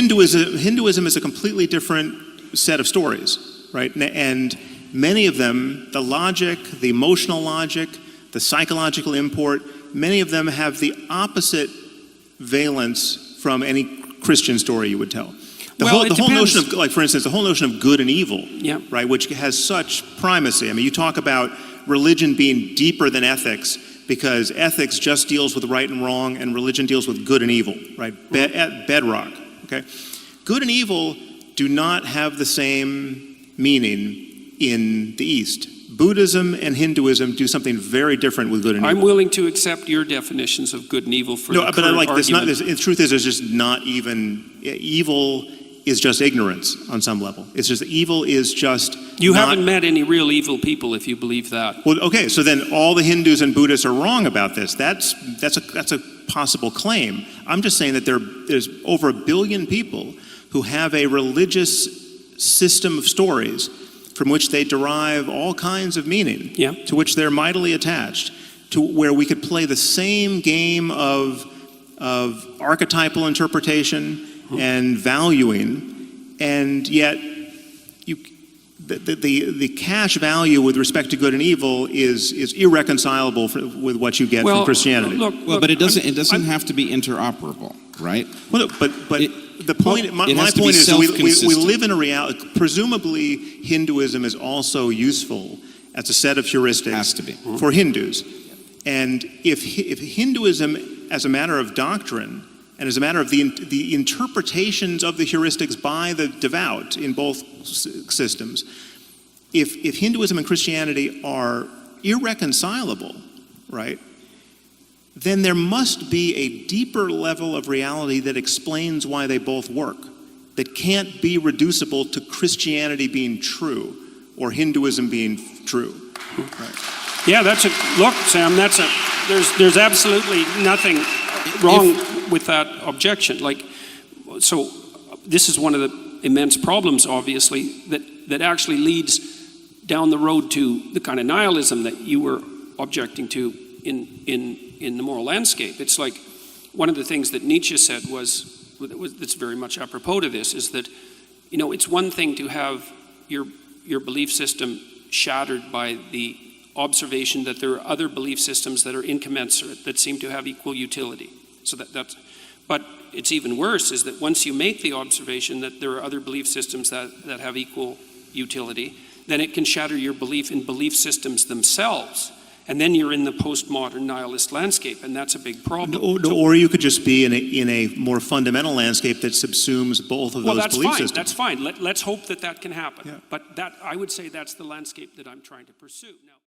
Hinduism is a completely different set of stories, right? And many of them, the logic, the emotional logic, the psychological import, many of them have the opposite valence from any Christian story you would tell. The whole notion of, like, for instance, the whole notion of good and evil, right, which has such primacy. I mean, you talk about religion being deeper than ethics because ethics just deals with right and wrong, and religion deals with good and evil, right? At bedrock, okay? Good and evil do not have the same meaning in the East. Buddhism and Hinduism do something very different with good and evil. I'm willing to accept your definitions of good and evil for the current argument. The truth is, there's just not even evil. Is just ignorance on some level. It's just evil is just. You haven't met any real evil people if you believe that. Well, okay, so then all the Hindus and Buddhists are wrong about this. That's a possible claim. I'm just saying that there's over 1 billion people who have a religious system of stories from which they derive all kinds of meaning, to which they're mightily attached, to where we could play the same game of archetypal interpretation and valuing, and yet the cash value with respect to good and evil is irreconcilable with what you get from Christianity. But it doesn't have to be interoperable, right? Well, but the point. My point is we live in a reality. Presumably, Hinduism is also useful as a set of heuristics for Hindus, and if Hinduism, as a matter of doctrine, and as a matter of the interpretations of the heuristics by the devout in both systems, if Hinduism and Christianity are irreconcilable, right, then there must be a deeper level of reality that explains why they both work, that can't be reducible to Christianity being true or Hinduism being true. Right. Yeah, look, Sam, there's absolutely nothing wrong with that objection. So this is one of the immense problems, obviously, that actually leads down the road to the kind of nihilism that you were objecting to in the moral landscape. It's like one of the things that Nietzsche said that's very much apropos to this, is that, it's one thing to have your belief system shattered by the observation that there are other belief systems that are incommensurate, that seem to have equal utility. So but it's even worse is that once you make the observation that there are other belief systems that have equal utility, then it can shatter your belief in belief systems themselves. And then you're in the postmodern nihilist landscape, and that's a big problem. Or you could just be in a more fundamental landscape that subsumes both of those belief systems. That's fine. Let's hope that can happen. Yeah. But I would say that's the landscape that I'm trying to pursue. Now,